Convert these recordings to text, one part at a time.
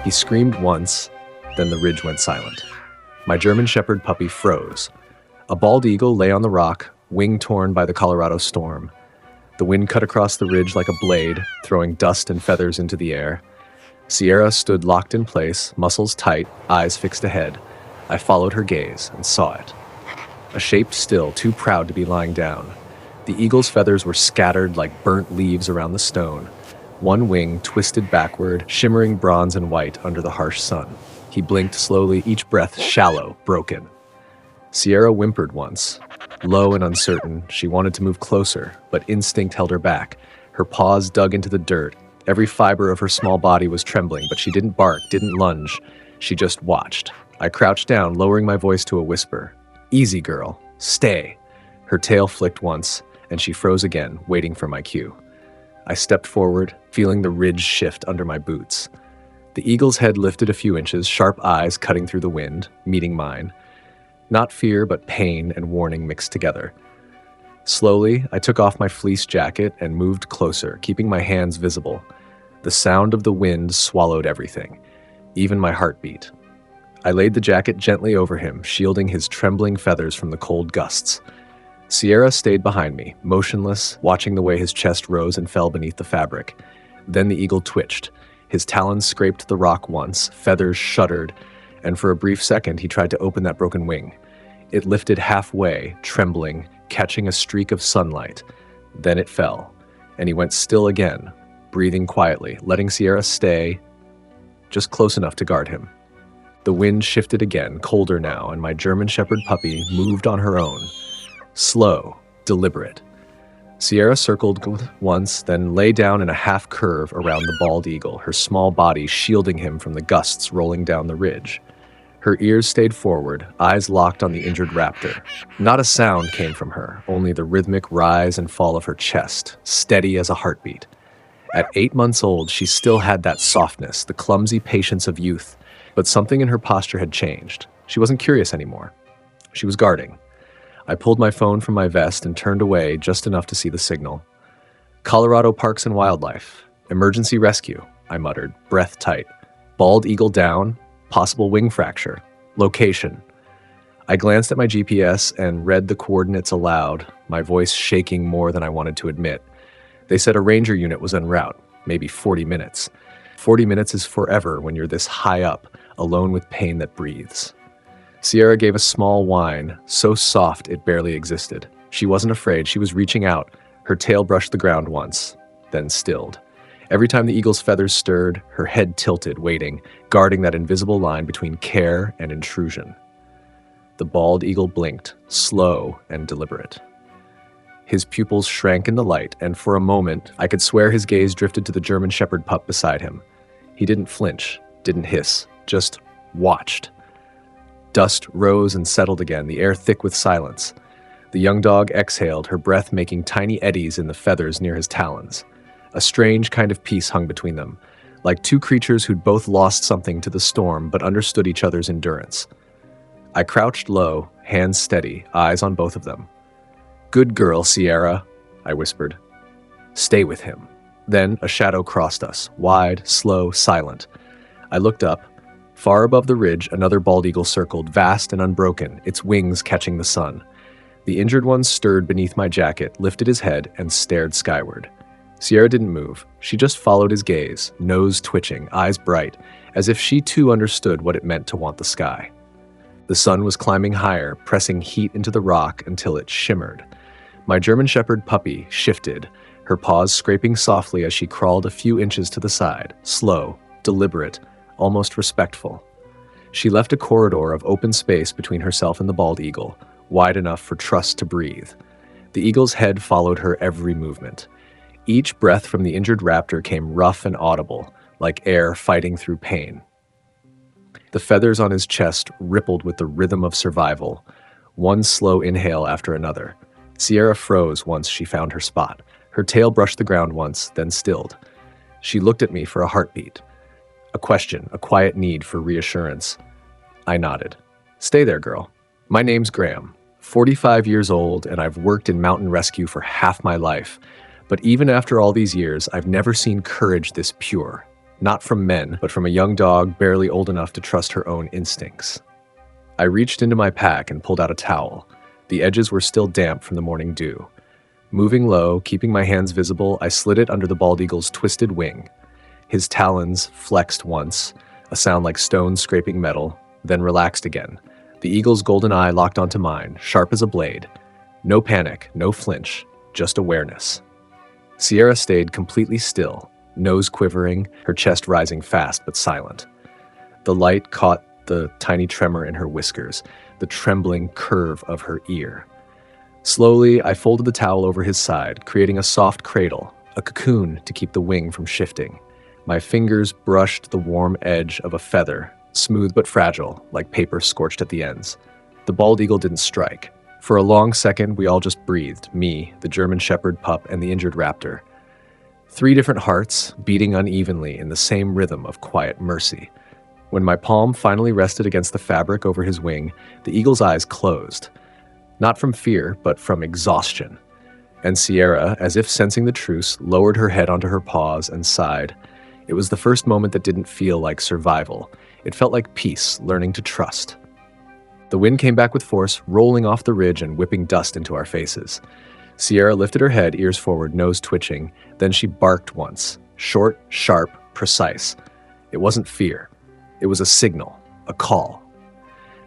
He screamed once, then the ridge went silent. My German Shepherd puppy froze. A bald eagle lay on the rock, wing torn by the Colorado storm. The wind cut across the ridge like a blade, throwing dust and feathers into the air. Sierra stood locked in place, muscles tight, eyes fixed ahead. I followed her gaze and saw it. A shape still, too proud to be lying down. The eagle's feathers were scattered like burnt leaves around the stone. One wing twisted backward, shimmering bronze and white under the harsh sun. He blinked slowly, each breath shallow, broken. Sierra whimpered once. Low and uncertain, she wanted to move closer, but instinct held her back. Her paws dug into the dirt. Every fiber of her small body was trembling, but she didn't bark, didn't lunge. She just watched. I crouched down, lowering my voice to a whisper. "Easy, girl. Stay." Her tail flicked once, and she froze again, waiting for my cue. I stepped forward, feeling the ridge shift under my boots. The eagle's head lifted a few inches, sharp eyes cutting through the wind, meeting mine. Not fear, but pain and warning mixed together. Slowly, I took off my fleece jacket and moved closer, keeping my hands visible. The sound of the wind swallowed everything, even my heartbeat. I laid the jacket gently over him, shielding his trembling feathers from the cold gusts. Sierra stayed behind me, motionless, watching the way his chest rose and fell beneath the fabric. Then the eagle twitched. His talons scraped the rock once, feathers shuddered, and for a brief second he tried to open that broken wing. It lifted halfway, trembling, catching a streak of sunlight. Then it fell, and he went still again, breathing quietly, letting Sierra stay just close enough to guard him. The wind shifted again, colder now, and my German Shepherd puppy moved on her own. Slow, deliberate. Sierra circled once, then lay down in a half curve around the bald eagle, her small body shielding him from the gusts rolling down the ridge. Her ears stayed forward, eyes locked on the injured raptor. Not a sound came from her, only the rhythmic rise and fall of her chest, steady as a heartbeat. At 8 months old, she still had that softness, the clumsy patience of youth, but something in her posture had changed. She wasn't curious anymore. She was guarding. I pulled my phone from my vest and turned away just enough to see the signal. "Colorado Parks and Wildlife. Emergency rescue," I muttered, breath tight. "Bald eagle down. Possible wing fracture. Location." I glanced at my GPS and read the coordinates aloud, my voice shaking more than I wanted to admit. They said a ranger unit was en route, maybe 40 minutes. 40 minutes is forever when you're this high up, alone with pain that breathes. Sierra gave a small whine, so soft it barely existed. She wasn't afraid, she was reaching out. Her tail brushed the ground once, then stilled. Every time the eagle's feathers stirred, her head tilted, waiting, guarding that invisible line between care and intrusion. The bald eagle blinked, slow and deliberate. His pupils shrank in the light, and for a moment, I could swear his gaze drifted to the German Shepherd pup beside him. He didn't flinch, didn't hiss, just watched. Dust rose and settled again, the air thick with silence. The young dog exhaled, her breath making tiny eddies in the feathers near his talons. A strange kind of peace hung between them, like two creatures who'd both lost something to the storm but understood each other's endurance. I crouched low, hands steady, eyes on both of them. "Good girl, Sierra," I whispered. "Stay with him." Then a shadow crossed us, wide, slow, silent. I looked up. Far above the ridge, another bald eagle circled, vast and unbroken, its wings catching the sun. The injured one stirred beneath my jacket, lifted his head, and stared skyward. Sierra didn't move. She just followed his gaze, nose twitching, eyes bright, as if she too understood what it meant to want the sky. The sun was climbing higher, pressing heat into the rock until it shimmered. My German Shepherd puppy shifted, her paws scraping softly as she crawled a few inches to the side, slow, deliberate, almost respectful. She left a corridor of open space between herself and the bald eagle, wide enough for trust to breathe. The eagle's head followed her every movement. Each breath from the injured raptor came rough and audible, like air fighting through pain. The feathers on his chest rippled with the rhythm of survival, one slow inhale after another. Sierra froze once she found her spot. Her tail brushed the ground once, then stilled. She looked at me for a heartbeat. A question, a quiet need for reassurance. I nodded. "Stay there, girl. My name's Graham. 45 years old, and I've worked in mountain rescue for half my life. But even after all these years, I've never seen courage this pure. Not from men, but from a young dog barely old enough to trust her own instincts. I reached into my pack and pulled out a towel. The edges were still damp from the morning dew. Moving low, keeping my hands visible, I slid it under the bald eagle's twisted wing. His talons flexed once, a sound like stones scraping metal, then relaxed again. The eagle's golden eye locked onto mine, sharp as a blade. No panic, no flinch, just awareness. Sierra stayed completely still, nose quivering, her chest rising fast but silent. The light caught the tiny tremor in her whiskers, the trembling curve of her ear. Slowly, I folded the towel over his side, creating a soft cradle, a cocoon to keep the wing from shifting. My fingers brushed the warm edge of a feather, smooth but fragile, like paper scorched at the ends. The bald eagle didn't strike. For a long second, we all just breathed, me, the German Shepherd pup, and the injured raptor. 3 different hearts, beating unevenly in the same rhythm of quiet mercy. When my palm finally rested against the fabric over his wing, the eagle's eyes closed. Not from fear, but from exhaustion. And Sierra, as if sensing the truce, lowered her head onto her paws and sighed. It was the first moment that didn't feel like survival. It felt like peace, learning to trust. The wind came back with force, rolling off the ridge and whipping dust into our faces. Sierra lifted her head, ears forward, nose twitching. Then she barked once. Short, sharp, precise. It wasn't fear. It was a signal, a call.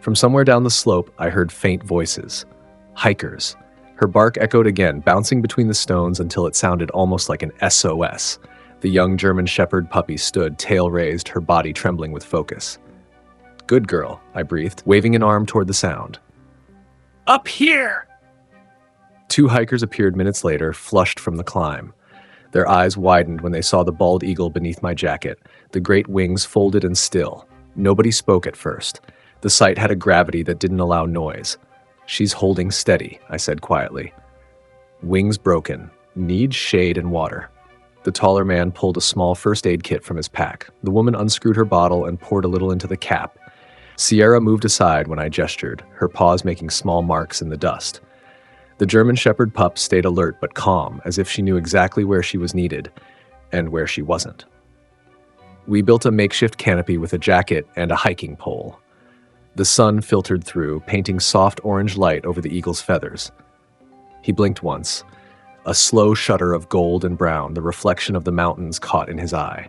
From somewhere down the slope, I heard faint voices. Hikers. Her bark echoed again, bouncing between the stones until it sounded almost like an SOS. The young German Shepherd puppy stood, tail raised, her body trembling with focus. "Good girl," I breathed, waving an arm toward the sound. "Up here!" 2 hikers appeared minutes later, flushed from the climb. Their eyes widened when they saw the bald eagle beneath my jacket, the great wings folded and still. Nobody spoke at first. The sight had a gravity that didn't allow noise. "She's holding steady," I said quietly. "Wings broken. Need shade and water." The taller man pulled a small first aid kit from his pack. The woman unscrewed her bottle and poured a little into the cap. Sierra moved aside when I gestured, her paws making small marks in the dust. The German Shepherd pup stayed alert but calm, as if she knew exactly where she was needed and where she wasn't. We built a makeshift canopy with a jacket and a hiking pole. The sun filtered through, painting soft orange light over the eagle's feathers. He blinked once. A slow shudder of gold and brown, the reflection of the mountains caught in his eye.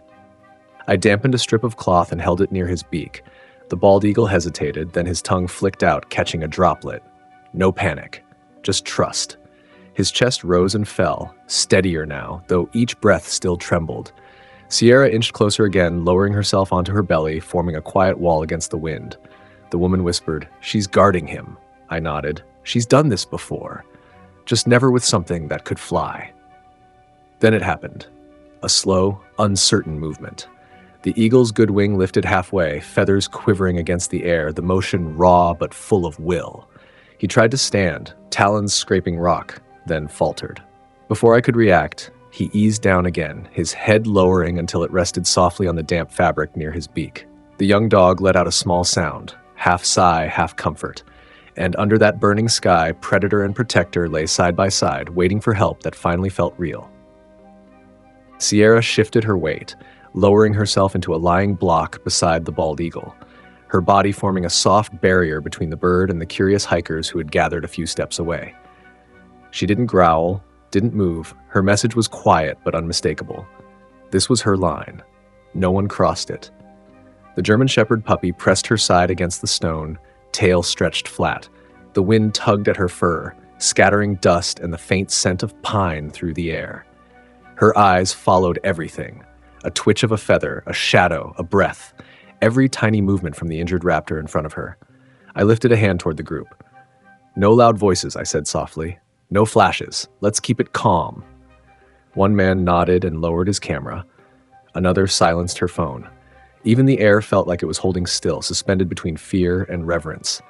I dampened a strip of cloth and held it near his beak. The bald eagle hesitated, then his tongue flicked out, catching a droplet. No panic, just trust. His chest rose and fell, steadier now, though each breath still trembled. Sierra inched closer again, lowering herself onto her belly, forming a quiet wall against the wind. The woman whispered, "She's guarding him." I nodded. "She's done this before. Just never with something that could fly." Then it happened. A slow, uncertain movement. The eagle's good wing lifted halfway, feathers quivering against the air, the motion raw but full of will. He tried to stand, talons scraping rock, then faltered. Before I could react, he eased down again, his head lowering until it rested softly on the damp fabric near his beak. The young dog let out a small sound, half sigh, half comfort. And under that burning sky, predator and protector lay side by side, waiting for help that finally felt real. Sierra shifted her weight, lowering herself into a lying block beside the bald eagle, her body forming a soft barrier between the bird and the curious hikers who had gathered a few steps away. She didn't growl, didn't move. Her message was quiet but unmistakable. This was her line. No one crossed it. The German Shepherd puppy pressed her side against the stone, tail stretched flat. The wind tugged at her fur, scattering dust and the faint scent of pine through the air. Her eyes followed everything. A twitch of a feather, a shadow, a breath. Every tiny movement from the injured raptor in front of her. I lifted a hand toward the group. "No loud voices," I said softly. "No flashes. Let's keep it calm." One man nodded and lowered his camera. Another silenced her phone. Even the air felt like it was holding still, suspended between fear and reverence.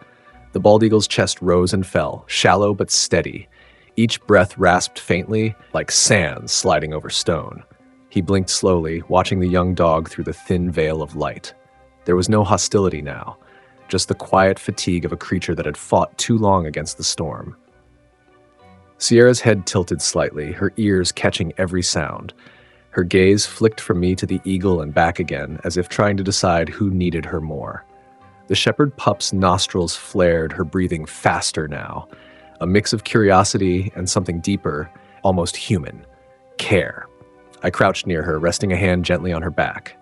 The bald eagle's chest rose and fell, shallow but steady. Each breath rasped faintly, like sand sliding over stone. He blinked slowly, watching the young dog through the thin veil of light. There was no hostility now, just the quiet fatigue of a creature that had fought too long against the storm. Sierra's head tilted slightly, her ears catching every sound. Her gaze flicked from me to the eagle and back again, as if trying to decide who needed her more. The shepherd pup's nostrils flared, her breathing faster now. A mix of curiosity and something deeper, almost human. Care. I crouched near her, resting a hand gently on her back.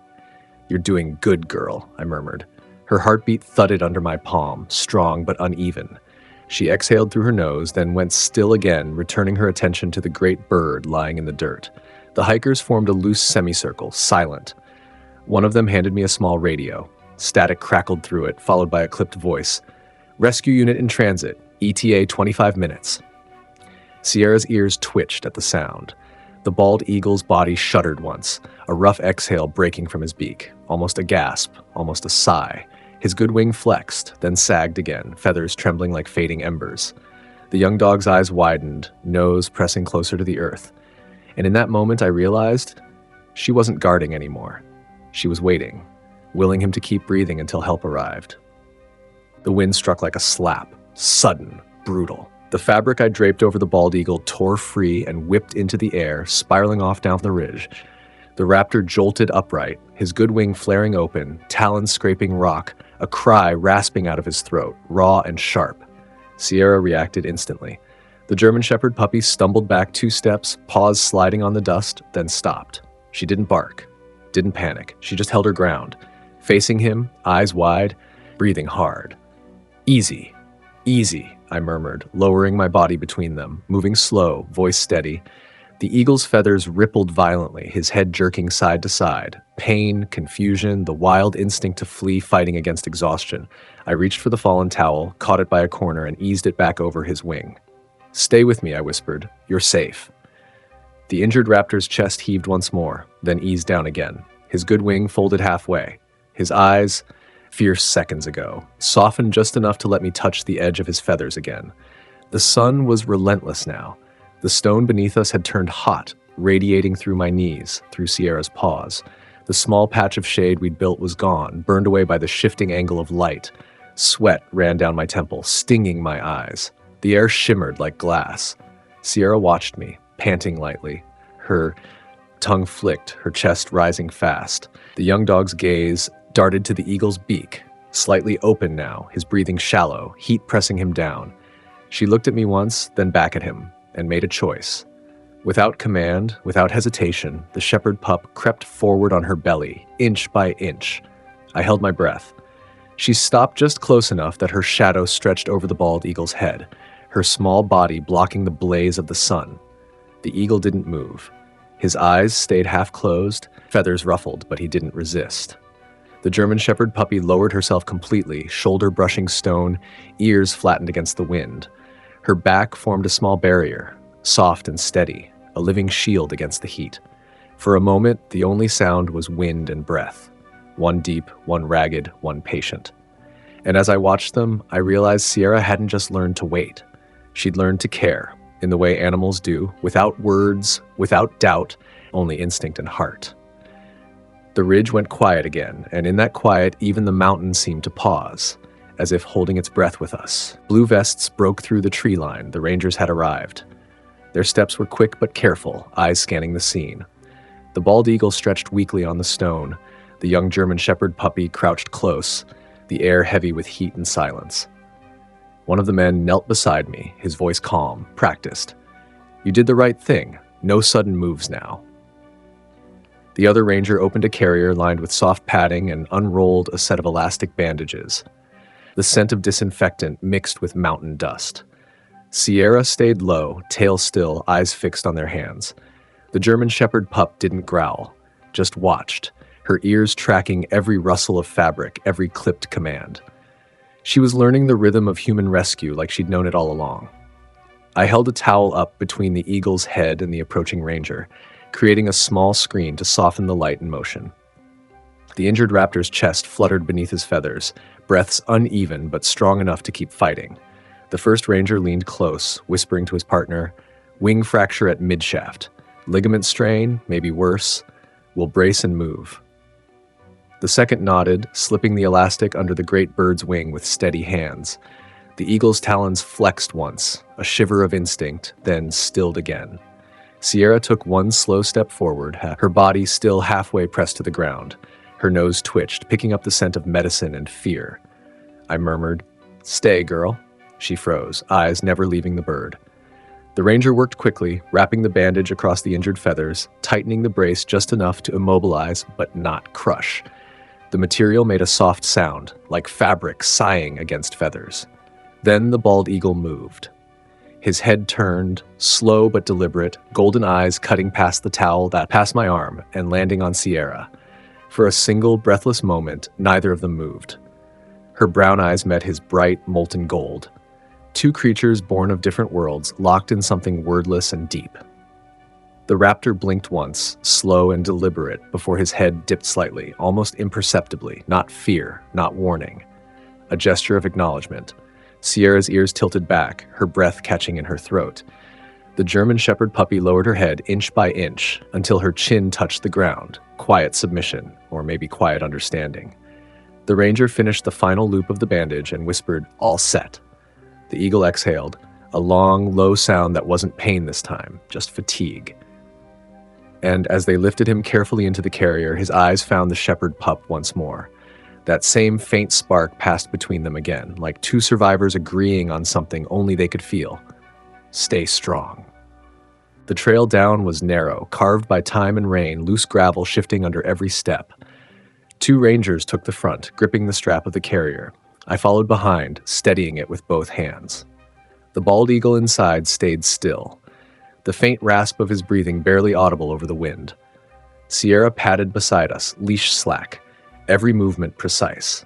"You're doing good, girl," I murmured. Her heartbeat thudded under my palm, strong but uneven. She exhaled through her nose, then went still again, returning her attention to the great bird lying in the dirt. The hikers formed a loose semicircle, silent. One of them handed me a small radio. Static crackled through it, followed by a clipped voice. "Rescue unit in transit. ETA 25 minutes. Sierra's ears twitched at the sound. The bald eagle's body shuddered once, a rough exhale breaking from his beak, almost a gasp, almost a sigh. His good wing flexed, then sagged again, feathers trembling like fading embers. The young dog's eyes widened, nose pressing closer to the earth. And in that moment I realized she wasn't guarding anymore. She was waiting, willing him to keep breathing until help arrived. The wind struck like a slap, sudden, brutal. The fabric I draped over the bald eagle tore free and whipped into the air, spiraling off down the ridge. The raptor jolted upright, his good wing flaring open, talons scraping rock, a cry rasping out of his throat, raw and sharp. Sierra reacted instantly. The German Shepherd puppy stumbled back 2 steps, paws sliding on the dust, then stopped. She didn't bark, didn't panic. She just held her ground, facing him, eyes wide, breathing hard. "Easy, easy," I murmured, lowering my body between them, moving slow, voice steady. The eagle's feathers rippled violently, his head jerking side to side. Pain, confusion, the wild instinct to flee fighting against exhaustion. I reached for the fallen towel, caught it by a corner, and eased it back over his wing. "Stay with me," I whispered. "You're safe." The injured raptor's chest heaved once more, then eased down again. His good wing folded halfway. His eyes, fierce seconds ago, softened just enough to let me touch the edge of his feathers again. The sun was relentless now. The stone beneath us had turned hot, radiating through my knees, through Sierra's paws. The small patch of shade we'd built was gone, burned away by the shifting angle of light. Sweat ran down my temple, stinging my eyes. The air shimmered like glass. Sierra watched me, panting lightly. Her tongue flicked, her chest rising fast. The young dog's gaze darted to the eagle's beak, slightly open now, his breathing shallow, heat pressing him down. She looked at me once, then back at him, and made a choice. Without command, without hesitation, the shepherd pup crept forward on her belly, inch by inch. I held my breath. She stopped just close enough that her shadow stretched over the bald eagle's head, her small body blocking the blaze of the sun. The eagle didn't move. His eyes stayed half closed, feathers ruffled, but he didn't resist. The German Shepherd puppy lowered herself completely, shoulder brushing stone, ears flattened against the wind. Her back formed a small barrier, soft and steady, a living shield against the heat. For a moment, the only sound was wind and breath, one deep, one ragged, one patient. And as I watched them, I realized Sierra hadn't just learned to wait. She'd learned to care, in the way animals do, without words, without doubt, only instinct and heart. The ridge went quiet again, and in that quiet, even the mountain seemed to pause, as if holding its breath with us. Blue vests broke through the tree line. The rangers had arrived. Their steps were quick but careful, eyes scanning the scene. The bald eagle stretched weakly on the stone. The young German Shepherd puppy crouched close, the air heavy with heat and silence. One of the men knelt beside me, his voice calm, practiced. "You did the right thing. No sudden moves now." The other ranger opened a carrier lined with soft padding and unrolled a set of elastic bandages. The scent of disinfectant mixed with mountain dust. Sierra stayed low, tail still, eyes fixed on their hands. The German Shepherd pup didn't growl, just watched, her ears tracking every rustle of fabric, every clipped command. She was learning the rhythm of human rescue like she'd known it all along. I held a towel up between the eagle's head and the approaching ranger, creating a small screen to soften the light and motion. The injured raptor's chest fluttered beneath his feathers, breaths uneven but strong enough to keep fighting. The first ranger leaned close, whispering to his partner, "Wing fracture at midshaft. Ligament strain, maybe worse. We'll brace and move." The second nodded, slipping the elastic under the great bird's wing with steady hands. The eagle's talons flexed once, a shiver of instinct, then stilled again. Sierra took one slow step forward, her body still halfway pressed to the ground. Her nose twitched, picking up the scent of medicine and fear. I murmured, "Stay, girl." She froze, eyes never leaving the bird. The ranger worked quickly, wrapping the bandage across the injured feathers, tightening the brace just enough to immobilize but not crush. The material made a soft sound, like fabric sighing against feathers. Then the bald eagle moved. His head turned, slow but deliberate, golden eyes cutting past the towel that passed my arm and landing on Sierra. For a single, breathless moment, neither of them moved. Her brown eyes met his bright, molten gold. Two creatures born of different worlds, locked in something wordless and deep. The raptor blinked once, slow and deliberate, before his head dipped slightly, almost imperceptibly, not fear, not warning. A gesture of acknowledgement. Sierra's ears tilted back, her breath catching in her throat. The German Shepherd puppy lowered her head inch by inch until her chin touched the ground. Quiet submission, or maybe quiet understanding. The ranger finished the final loop of the bandage and whispered, "All set." The eagle exhaled, a long, low sound that wasn't pain this time, just fatigue. And as they lifted him carefully into the carrier, his eyes found the shepherd pup once more. That same faint spark passed between them again, like two survivors agreeing on something only they could feel. Stay strong. The trail down was narrow, carved by time and rain, loose gravel shifting under every step. Two rangers took the front, gripping the strap of the carrier. I followed behind, steadying it with both hands. The bald eagle inside stayed still, the faint rasp of his breathing barely audible over the wind. Sierra padded beside us, leash slack, every movement precise.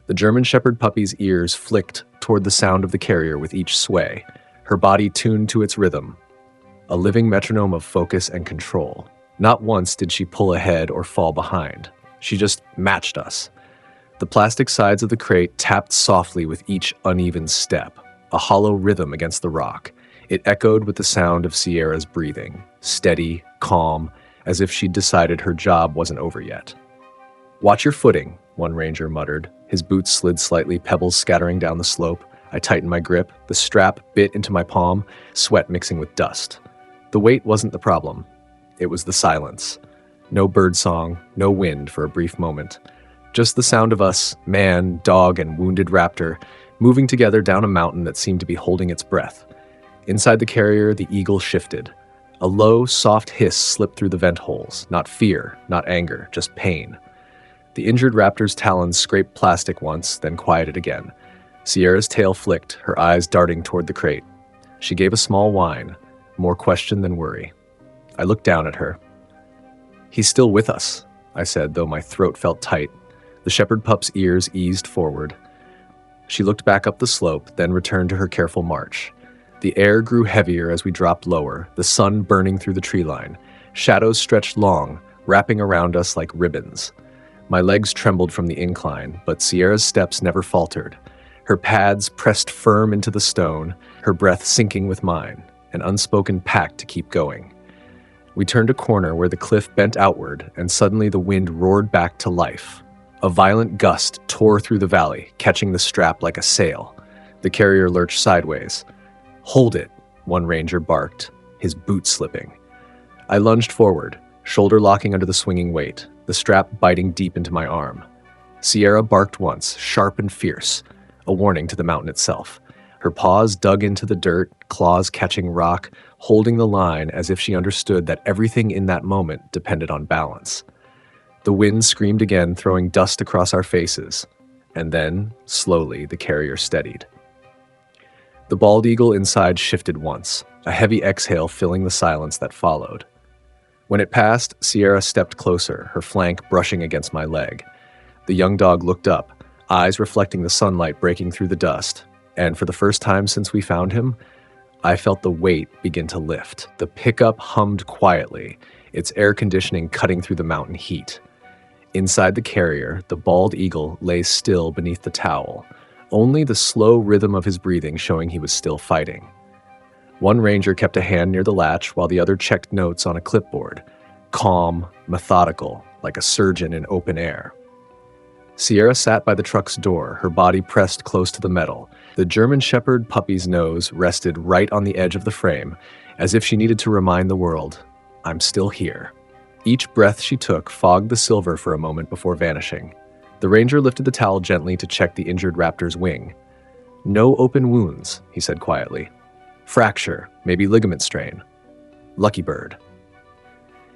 The German Shepherd puppy's ears flicked toward the sound of the carrier with each sway, her body tuned to its rhythm, a living metronome of focus and control. Not once did she pull ahead or fall behind. She just matched us. The plastic sides of the crate tapped softly with each uneven step, a hollow rhythm against the rock. It echoed with the sound of Sierra's breathing, steady, calm, as if she'd decided her job wasn't over yet. "Watch your footing," one ranger muttered. His boots slid slightly, pebbles scattering down the slope. I tightened my grip. The strap bit into my palm, sweat mixing with dust. The weight wasn't the problem. It was the silence. No birdsong, no wind for a brief moment. Just the sound of us, man, dog, and wounded raptor, moving together down a mountain that seemed to be holding its breath. Inside the carrier, the eagle shifted. A low, soft hiss slipped through the vent holes. Not fear, not anger, just pain. The injured raptor's talons scraped plastic once, then quieted again. Sierra's tail flicked, her eyes darting toward the crate. She gave a small whine, more question than worry. I looked down at her. "He's still with us," I said, though my throat felt tight. The shepherd pup's ears eased forward. She looked back up the slope, then returned to her careful march. The air grew heavier as we dropped lower, the sun burning through the tree line. Shadows stretched long, wrapping around us like ribbons. My legs trembled from the incline, but Sierra's steps never faltered. Her pads pressed firm into the stone, her breath sinking with mine, an unspoken pact to keep going. We turned a corner where the cliff bent outward, and suddenly the wind roared back to life. A violent gust tore through the valley, catching the strap like a sail. The carrier lurched sideways. "Hold it," one ranger barked, his boot slipping. I lunged forward, shoulder locking under the swinging weight, the strap biting deep into my arm. Sierra barked once, sharp and fierce, a warning to the mountain itself. Her paws dug into the dirt, claws catching rock, holding the line as if she understood that everything in that moment depended on balance. The wind screamed again, throwing dust across our faces. And then, slowly, the carrier steadied. The bald eagle inside shifted once, a heavy exhale filling the silence that followed. When it passed, Sierra stepped closer, her flank brushing against my leg. The young dog looked up, eyes reflecting the sunlight breaking through the dust. And for the first time since we found him, I felt the weight begin to lift. The pickup hummed quietly, its air conditioning cutting through the mountain heat. Inside the carrier, the bald eagle lay still beneath the towel, only the slow rhythm of his breathing showing he was still fighting. One ranger kept a hand near the latch while the other checked notes on a clipboard, calm, methodical, like a surgeon in open air. Sierra sat by the truck's door, her body pressed close to the metal. The German Shepherd puppy's nose rested right on the edge of the frame, as if she needed to remind the world, I'm still here. Each breath she took fogged the silver for a moment before vanishing. The ranger lifted the towel gently to check the injured raptor's wing. No open wounds, he said quietly. Fracture, maybe ligament strain. Lucky bird.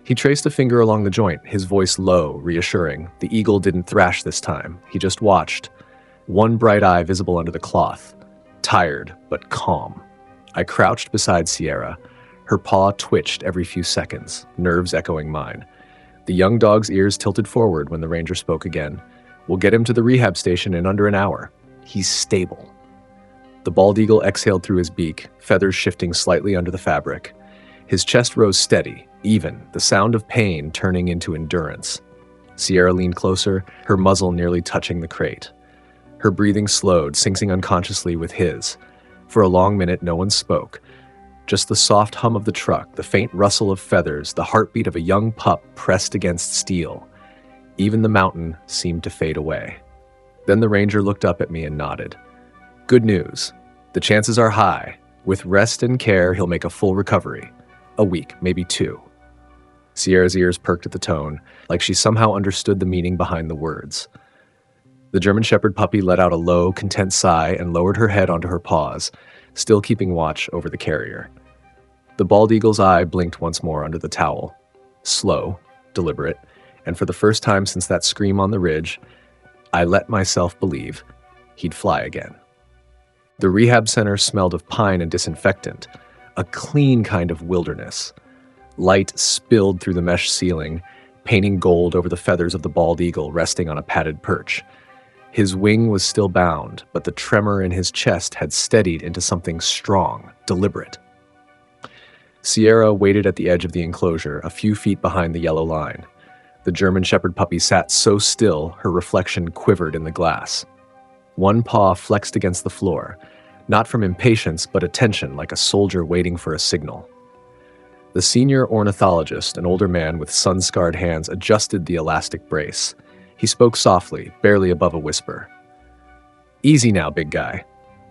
He traced a finger along the joint, his voice low, reassuring. The eagle didn't thrash this time. He just watched. One bright eye visible under the cloth. Tired, but calm. I crouched beside Sierra. Her paw twitched every few seconds, nerves echoing mine. The young dog's ears tilted forward when the ranger spoke again. We'll get him to the rehab station in under an hour. He's stable. The bald eagle exhaled through his beak, feathers shifting slightly under the fabric. His chest rose steady, even, the sound of pain turning into endurance. Sierra leaned closer, her muzzle nearly touching the crate. Her breathing slowed, syncing unconsciously with his. For a long minute, no one spoke. Just the soft hum of the truck, the faint rustle of feathers, the heartbeat of a young pup pressed against steel. Even the mountain seemed to fade away. Then the ranger looked up at me and nodded. Good news. The chances are high. With rest and care, he'll make a full recovery. A week, maybe 2. Sierra's ears perked at the tone, like she somehow understood the meaning behind the words. The German Shepherd puppy let out a low, content sigh and lowered her head onto her paws, still keeping watch over the carrier. The bald eagle's eye blinked once more under the towel. Slow, deliberate, and for the first time since that scream on the ridge, I let myself believe he'd fly again. The rehab center smelled of pine and disinfectant, a clean kind of wilderness. Light spilled through the mesh ceiling, painting gold over the feathers of the bald eagle resting on a padded perch. His wing was still bound, but the tremor in his chest had steadied into something strong, deliberate. Sierra waited at the edge of the enclosure, a few feet behind the yellow line. The German Shepherd puppy sat so still, her reflection quivered in the glass. One paw flexed against the floor, not from impatience, but attention, like a soldier waiting for a signal. The senior ornithologist, an older man with sun-scarred hands, adjusted the elastic brace. He spoke softly, barely above a whisper. Easy now, big guy.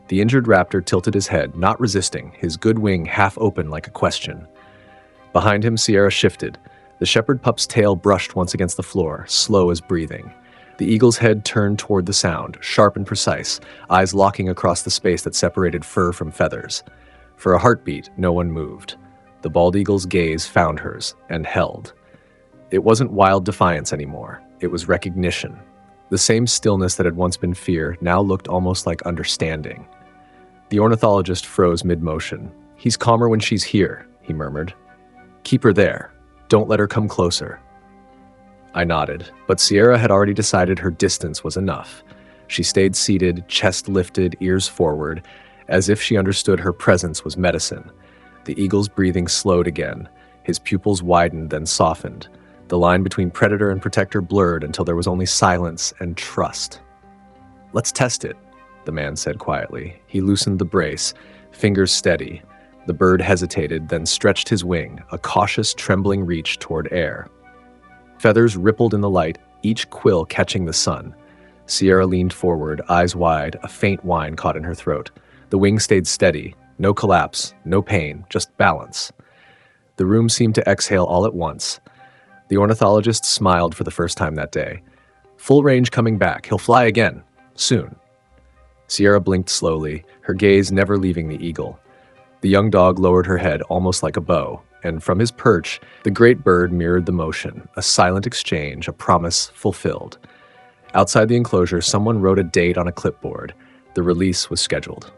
The injured raptor tilted his head, not resisting, his good wing half open like a question. Behind him, Sierra shifted. The shepherd pup's tail brushed once against the floor, slow as breathing. The eagle's head turned toward the sound, sharp and precise, eyes locking across the space that separated fur from feathers. For a heartbeat, no one moved. The bald eagle's gaze found hers, and held. It wasn't wild defiance anymore. It was recognition. The same stillness that had once been fear now looked almost like understanding. The ornithologist froze mid-motion. He's calmer when she's here, he murmured. Keep her there. Don't let her come closer. I nodded, but Sierra had already decided her distance was enough. She stayed seated, chest lifted, ears forward, as if she understood her presence was medicine. The eagle's breathing slowed again. His pupils widened, then softened. The line between predator and protector blurred until there was only silence and trust. Let's test it, the man said quietly. He loosened the brace, fingers steady. The bird hesitated, then stretched his wing, a cautious, trembling reach toward air. Feathers rippled in the light, each quill catching the sun. Sierra leaned forward, eyes wide, a faint whine caught in her throat. The wing stayed steady. No collapse, no pain, just balance. The room seemed to exhale all at once. The ornithologist smiled for the first time that day. Full range coming back. He'll fly again. Soon. Sierra blinked slowly, her gaze never leaving the eagle. The young dog lowered her head almost like a bow, and from his perch, the great bird mirrored the motion, a silent exchange, a promise fulfilled. Outside the enclosure, someone wrote a date on a clipboard. The release was scheduled.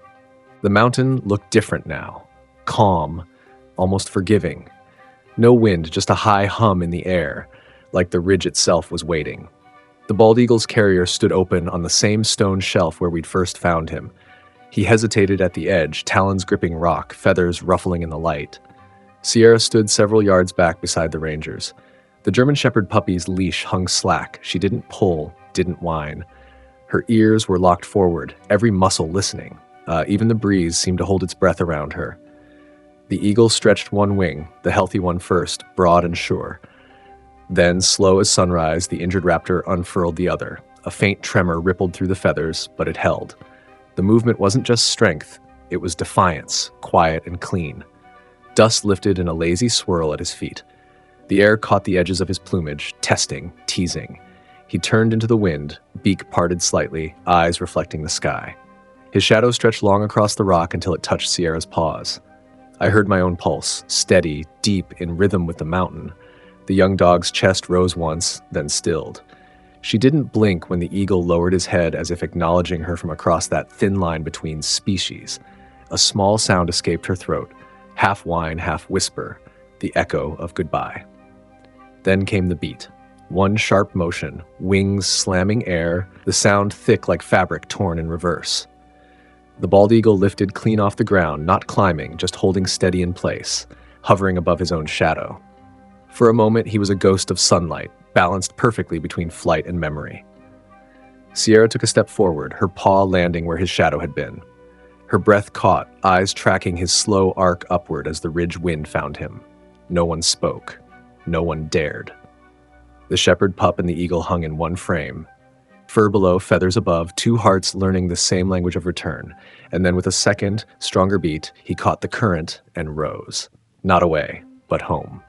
The mountain looked different now. Calm, almost forgiving. No wind, just a high hum in the air, like the ridge itself was waiting. The bald eagle's carrier stood open on the same stone shelf where we'd first found him. He hesitated at the edge, talons gripping rock, feathers ruffling in the light. Sierra stood several yards back beside the rangers. The German Shepherd puppy's leash hung slack. She didn't pull, didn't whine. Her ears were locked forward, every muscle listening. Even the breeze seemed to hold its breath around her. The eagle stretched one wing, the healthy one first, broad and sure. Then, slow as sunrise, the injured raptor unfurled the other, A faint tremor rippled through the feathers, but it held. The movement wasn't just strength, it was defiance, quiet and clean. Dust lifted in a lazy swirl at his feet. The air caught the edges of his plumage, testing, teasing. He turned into the wind, beak parted slightly, eyes reflecting the sky. His shadow stretched long across the rock until it touched Sierra's paws. I heard my own pulse, steady, deep, in rhythm with the mountain. The young dog's chest rose once, then stilled. She didn't blink when the eagle lowered his head as if acknowledging her from across that thin line between species. A small sound escaped her throat, half whine, half whisper, the echo of goodbye. Then came the beat. One sharp motion, wings slamming air, the sound thick like fabric torn in reverse. The bald eagle lifted clean off the ground, not climbing, just holding steady in place, hovering above his own shadow. For a moment, he was a ghost of sunlight, balanced perfectly between flight and memory. Sierra took a step forward, her paw landing where his shadow had been. Her breath caught, eyes tracking his slow arc upward as the ridge wind found him. No one spoke. No one dared. The shepherd pup and the eagle hung in one frame. Fur below, feathers above, two hearts learning the same language of return. And then with a second, stronger beat, he caught the current and rose. Not away, but home.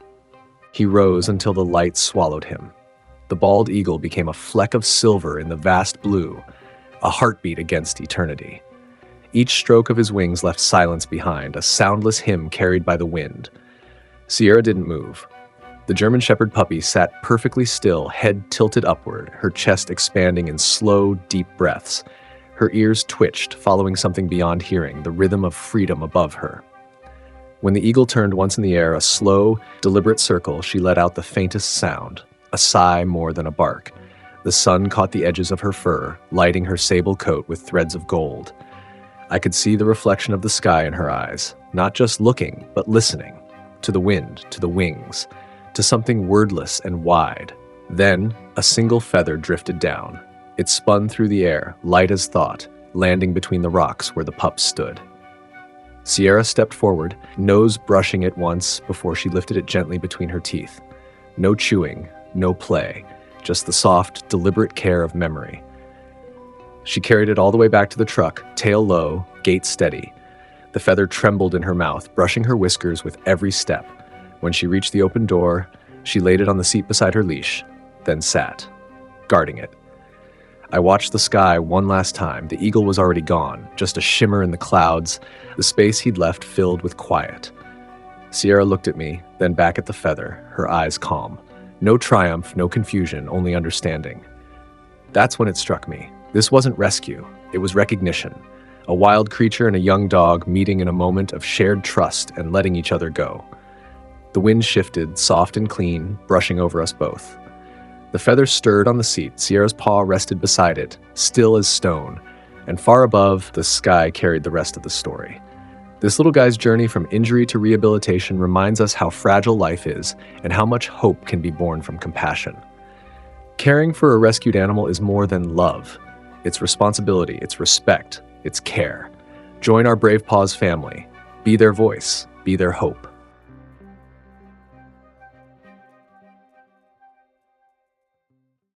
He rose until the light swallowed him. The bald eagle became a fleck of silver in the vast blue, a heartbeat against eternity. Each stroke of his wings left silence behind, a soundless hymn carried by the wind. Sierra didn't move. The German Shepherd puppy sat perfectly still, head tilted upward, her chest expanding in slow, deep breaths. Her ears twitched, following something beyond hearing, the rhythm of freedom above her. When the eagle turned once in the air, a slow, deliberate circle, she let out the faintest sound, a sigh more than a bark. The sun caught the edges of her fur, lighting her sable coat with threads of gold. I could see the reflection of the sky in her eyes, not just looking, but listening, to the wind, to the wings, to something wordless and wide. Then, a single feather drifted down. It spun through the air, light as thought, landing between the rocks where the pup stood. Sierra stepped forward, nose brushing it once before she lifted it gently between her teeth. No chewing, no play, just the soft, deliberate care of memory. She carried it all the way back to the truck, tail low, gait steady. The feather trembled in her mouth, brushing her whiskers with every step. When she reached the open door, she laid it on the seat beside her leash, then sat, guarding it. I watched the sky one last time. The eagle was already gone, just a shimmer in the clouds, the space he'd left filled with quiet. Sierra looked at me, then back at the feather, her eyes calm. No triumph, no confusion, only understanding. That's when it struck me. This wasn't rescue, it was recognition. A wild creature and a young dog meeting in a moment of shared trust and letting each other go. The wind shifted, soft and clean, brushing over us both. The feather stirred on the seat, Sierra's paw rested beside it, still as stone, and far above, the sky carried the rest of the story. This little guy's journey from injury to rehabilitation reminds us how fragile life is and how much hope can be born from compassion. Caring for a rescued animal is more than love. It's responsibility, it's respect, it's care. Join our Brave Paws family. Be their voice, be their hope.